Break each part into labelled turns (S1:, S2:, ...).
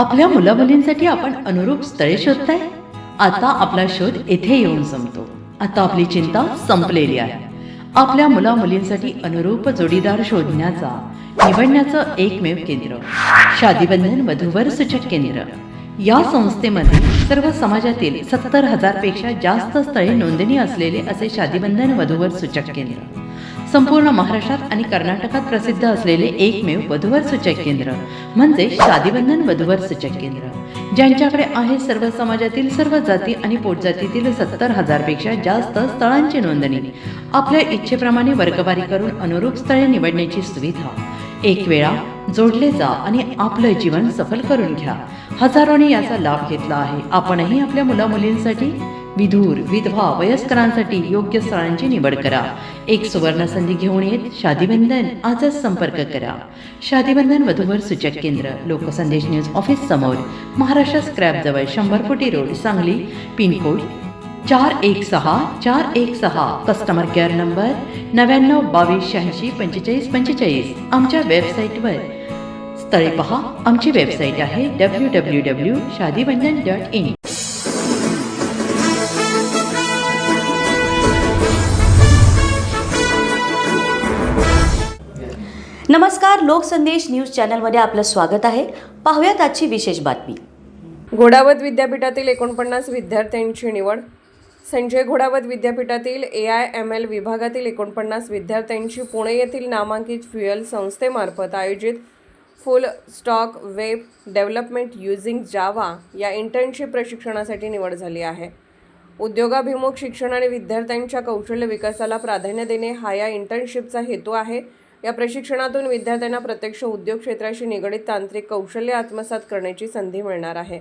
S1: आपल्या मुलामुलींसाठी आपण अनुरूप स्थळे शोधताय? आता आपला शोध येथे येऊन संपतो. आता आपली चिंता संपलेली आहे. आपल्या मुलामुलींसाठी अनुरूप जोडीदार शोधण्याचा निवडण्याचं एकमेव केंद्र शादीबंधन वधूवर सूचक केंद्र. या संस्थेमध्ये सर्व समाजातील 70,000 पेक्षा जास्त स्थळे नोंदणी असलेले असे शादीबंधन वधूवर सूचक केंद्र. संपूर्ण महाराष्ट्रात आणि कर्नाटकात प्रसिद्ध असलेले एकमेव वधूवर सूचक केंद्र म्हणजे शादीबंधन वधूवर सूचक केंद्र, ज्यांच्याकडे आहे सर्व समाजातील सर्व जाती आणि पोटजातीतील 70,000 पेक्षा जास्त स्थळांची नोंदणी. आपल्या इच्छेप्रमाणे वर्गवारी करून अनुरूप स्थळे निवडण्याची सुविधा. एक वेळा जोडले जा आणि आपलं जीवन सफल करून घ्या. हजारोंनी याचा लाभ घेतला आहे. आपणही आपल्या मुलामुलींसाठी, विधूर, विधवा, वयस्करांसाठी योग्य स्थळांची निवड करा. एक सुवर्ण संधी घेऊन येत शादीबंधन. आजच संपर्क करा. शादीबंधन वधूवर सूचक केंद्र, लोकसंदेश न्यूज ऑफिस समोर, महाराष्ट्र स्क्रॅप जवळ, 100 फुटी road, Sangli. Pincode 416416. Customer care number 9922864545. आमच्या वेबसाईटवर स्थळे पहा. आमची वेबसाईट आहे www.shadibandhan.in.
S2: नमस्कार, लोकसंदेश न्यूज चॅनलमध्ये आपलं स्वागत आहे. पाहूयात आजची विशेष बातमी.
S3: घोडावत विद्यापीठातील 49 विद्यार्थ्यांची निवड. संजय घोडावत विद्यापीठातील AIML विभागातील 49 विद्यार्थ्यांची पुणे येथील नामांकित फ्युएल संस्थेमार्फत आयोजित full stack web development using Java या इंटर्नशिप प्रशिक्षणासाठी निवड झाली आहे. उद्योगाभिमुख शिक्षण आणि विद्यार्थ्यांच्या कौशल्य विकासाला प्राधान्य देणे हा या इंटर्नशिपचा हेतू आहे. या प्रशिक्षणातून विद्यार्थ्यांना प्रत्यक्ष उद्योग क्षेत्राशी निगडित तांत्रिक कौशल्य आत्मसात करण्याची संधी मिळणार आहे.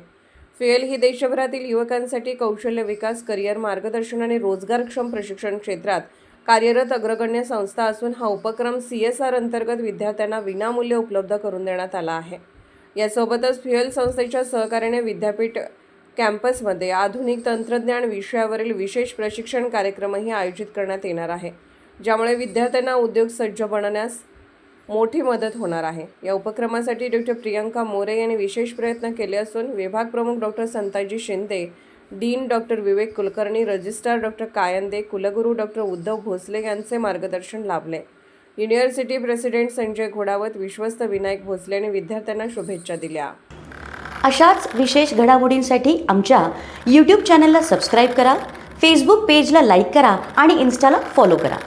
S3: फ्युएल ही देशभरातील युवकांसाठी कौशल्य विकास, करिअर मार्गदर्शन आणि रोजगारक्षम प्रशिक्षण क्षेत्रात कार्यरत अग्रगण्य संस्था असून हा उपक्रम CSR अंतर्गत विद्यार्थ्यांना विनामूल्य उपलब्ध करून देण्यात आला आहे. यासोबतच फ्युएल संस्थेच्या सहकार्याने विद्यापीठ कॅम्पसमध्ये आधुनिक तंत्रज्ञान विषयावरील विशेष प्रशिक्षण कार्यक्रमही आयोजित करण्यात येणार आहे, ज्यामुळे विद्यार्थ्यांना उद्योग सज्ज बनण्यास मोठी मदत होणार आहे. या उपक्रमासाठी डॉ. प्रियंका मोरे यांनी विशेष प्रयत्न केले असून विभाग प्रमुख डॉ. संताजी शिंदे, डीन डॉ. विवेक कुलकर्णी, रजिस्ट्रार डॉ. कायंदे, कुलगुरू डॉ. उद्धव भोसले यांचे मार्गदर्शन लाभले. युनिव्हर्सिटी प्रेसिडेंट संजय घोडावत, विश्वस्त विनायक भोसले यांनी विद्यार्थ्यांना शुभेच्छा दिल्या.
S2: अशाच विशेष घडामोडींसाठी आमच्या YouTube चॅनलला सबस्क्राईब करा, फेसबुक पेजला लाईक करा आणि इन्स्टाला फॉलो करा.